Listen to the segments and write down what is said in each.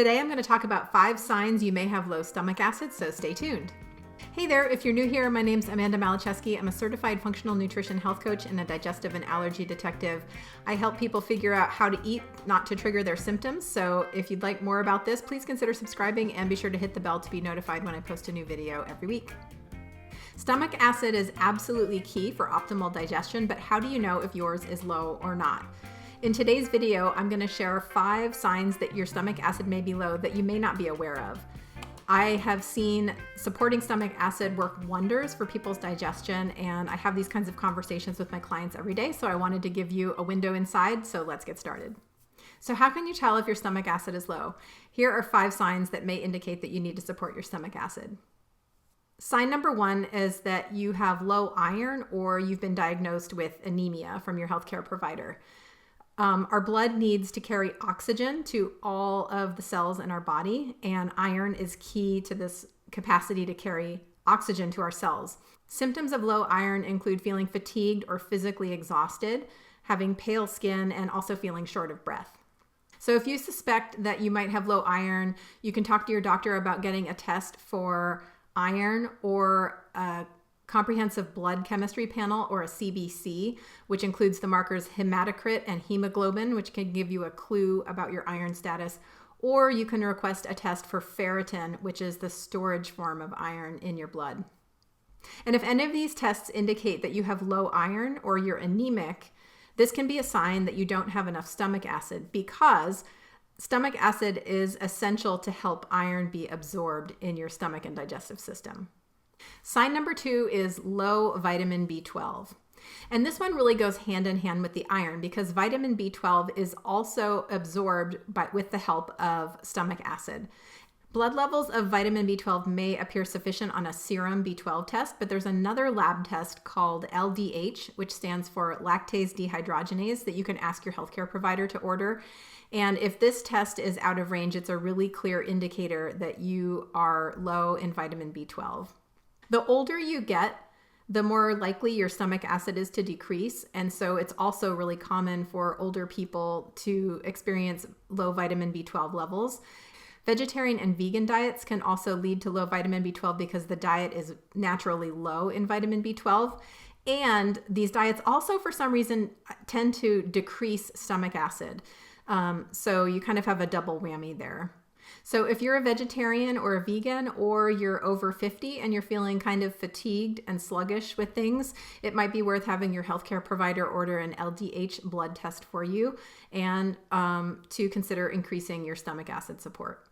Today I'm going to talk about 5 signs you may have low stomach acid, so stay tuned. Hey there, if you're new here, my name's Amanda Malacheski. I'm a certified functional nutrition health coach and a digestive and allergy detective. I help people figure out how to eat not to trigger their symptoms. So if you'd like more about this, please consider subscribing and be sure to hit the bell to be notified when I post a new video every week. Stomach acid is absolutely key for optimal digestion, but how do you know if yours is low or not? In today's video, I'm going to share 5 signs that your stomach acid may be low that you may not be aware of. I have seen supporting stomach acid work wonders for people's digestion, and I have these kinds of conversations with my clients every day, so I wanted to give you a window inside, so let's get started. So how can you tell if your stomach acid is low? Here are 5 signs that may indicate that you need to support your stomach acid. Sign number 1 is that you have low iron or you've been diagnosed with anemia from your healthcare provider. Our blood needs to carry oxygen to all of the cells in our body, and iron is key to this capacity to carry oxygen to our cells. Symptoms of low iron include feeling fatigued or physically exhausted, having pale skin, and also feeling short of breath. So if you suspect that you might have low iron, you can talk to your doctor about getting a test for iron or a comprehensive blood chemistry panel, or a CBC, which includes the markers hematocrit and hemoglobin, which can give you a clue about your iron status. Or you can request a test for ferritin, which is the storage form of iron in your blood. And if any of these tests indicate that you have low iron or you're anemic, this can be a sign that you don't have enough stomach acid, because stomach acid is essential to help iron be absorbed in your stomach and digestive system. Sign number 2 is low vitamin B12. And this one really goes hand in hand with the iron, because vitamin B12 is also absorbed with the help of stomach acid. Blood levels of vitamin B12 may appear sufficient on a serum B12 test, but there's another lab test called LDH, which stands for lactase dehydrogenase, that you can ask your healthcare provider to order. And if this test is out of range, it's a really clear indicator that you are low in vitamin B12. The older you get, the more likely your stomach acid is to decrease. And so it's also really common for older people to experience low vitamin B12 levels. Vegetarian and vegan diets can also lead to low vitamin B12 because the diet is naturally low in vitamin B12. And these diets also, for some reason, tend to decrease stomach acid. So you kind of have a double whammy there. So if you're a vegetarian or a vegan, or you're over 50 and you're feeling kind of fatigued and sluggish with things, it might be worth having your healthcare provider order an LDH blood test for you, and to consider increasing your stomach acid support.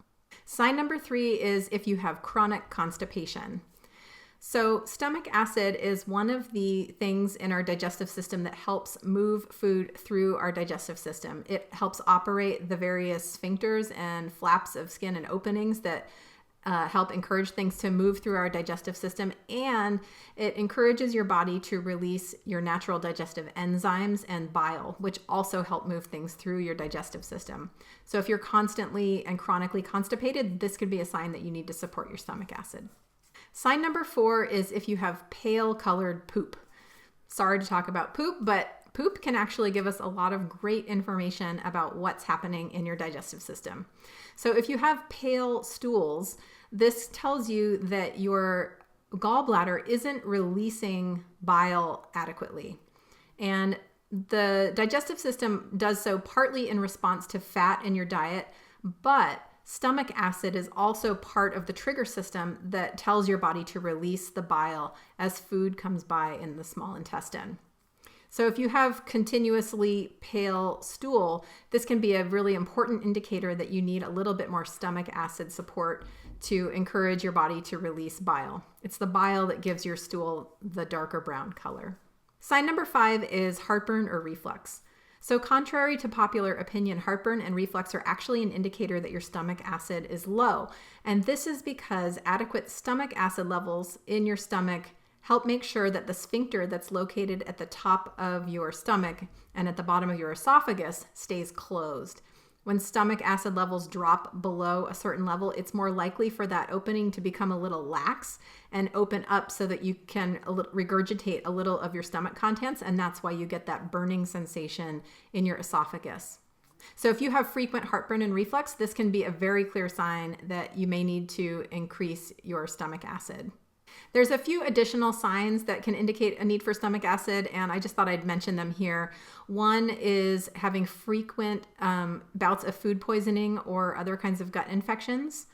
Sign number 3 is if you have chronic constipation. So stomach acid is one of the things in our digestive system that helps move food through our digestive system. It helps operate the various sphincters and flaps of skin and openings that help encourage things to move through our digestive system, and it encourages your body to release your natural digestive enzymes and bile, which also help move things through your digestive system. So if you're constantly and chronically constipated, this could be a sign that you need to support your stomach acid. Sign number 4 is if you have pale colored poop. Sorry to talk about poop, but poop can actually give us a lot of great information about what's happening in your digestive system. So if you have pale stools, this tells you that your gallbladder isn't releasing bile adequately. And the digestive system does so partly in response to fat in your diet, but stomach acid is also part of the trigger system that tells your body to release the bile as food comes by in the small intestine. So if you have continuously pale stool, this can be a really important indicator that you need a little bit more stomach acid support to encourage your body to release bile. It's the bile that gives your stool the darker brown color. Sign number 5 is heartburn or reflux. So contrary to popular opinion, heartburn and reflux are actually an indicator that your stomach acid is low. And this is because adequate stomach acid levels in your stomach help make sure that the sphincter that's located at the top of your stomach and at the bottom of your esophagus stays closed. When stomach acid levels drop below a certain level, it's more likely for that opening to become a little lax and open up so that you can regurgitate a little of your stomach contents, and that's why you get that burning sensation in your esophagus. So if you have frequent heartburn and reflux, this can be a very clear sign that you may need to increase your stomach acid. There's a few additional signs that can indicate a need for stomach acid, and I just thought I'd mention them here. One is having frequent bouts of food poisoning or other kinds of gut infections.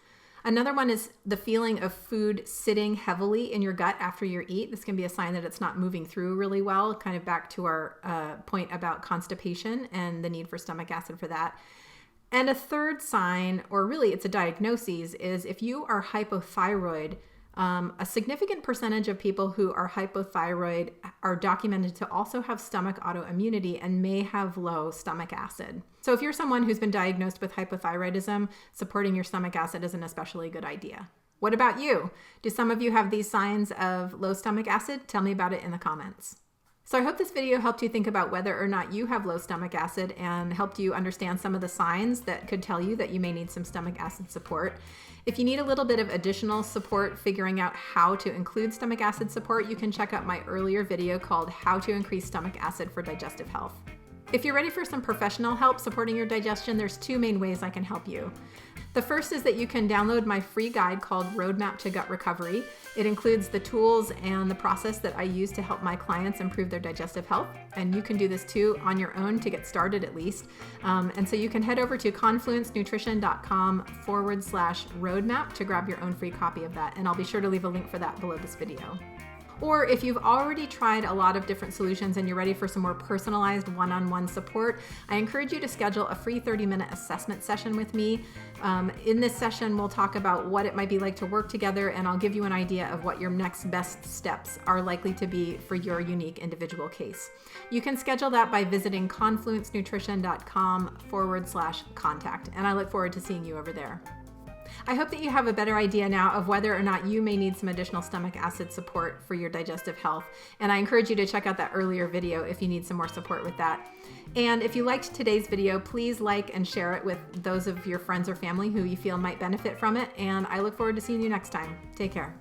Another one is the feeling of food sitting heavily in your gut after you eat. This can be a sign that it's not moving through really well, kind of back to our point about constipation and the need for stomach acid for that. And a third sign, or really it's a diagnosis, is if you are hypothyroid. A significant percentage of people who are hypothyroid are documented to also have stomach autoimmunity and may have low stomach acid. So if you're someone who's been diagnosed with hypothyroidism, supporting your stomach acid is an especially good idea. What about you? Do some of you have these signs of low stomach acid? Tell me about it in the comments. So I hope this video helped you think about whether or not you have low stomach acid and helped you understand some of the signs that could tell you that you may need some stomach acid support. If you need a little bit of additional support figuring out how to include stomach acid support, you can check out my earlier video called How to Increase Stomach Acid for Digestive Health. If you're ready for some professional help supporting your digestion, there's two main ways I can help you. The first is that you can download my free guide called Roadmap to Gut Recovery. It includes the tools and the process that I use to help my clients improve their digestive health. And you can do this too on your own to get started at least. And so you can head over to confluencenutrition.com/roadmap to grab your own free copy of that. And I'll be sure to leave a link for that below this video. Or if you've already tried a lot of different solutions and you're ready for some more personalized one-on-one support, I encourage you to schedule a free 30-minute assessment session with me. In this session, we'll talk about what it might be like to work together, and I'll give you an idea of what your next best steps are likely to be for your unique individual case. You can schedule that by visiting confluencenutrition.com/contact, and I look forward to seeing you over there. I hope that you have a better idea now of whether or not you may need some additional stomach acid support for your digestive health. And I encourage you to check out that earlier video if you need some more support with that. And if you liked today's video, please like and share it with those of your friends or family who you feel might benefit from it. And I look forward to seeing you next time. Take care.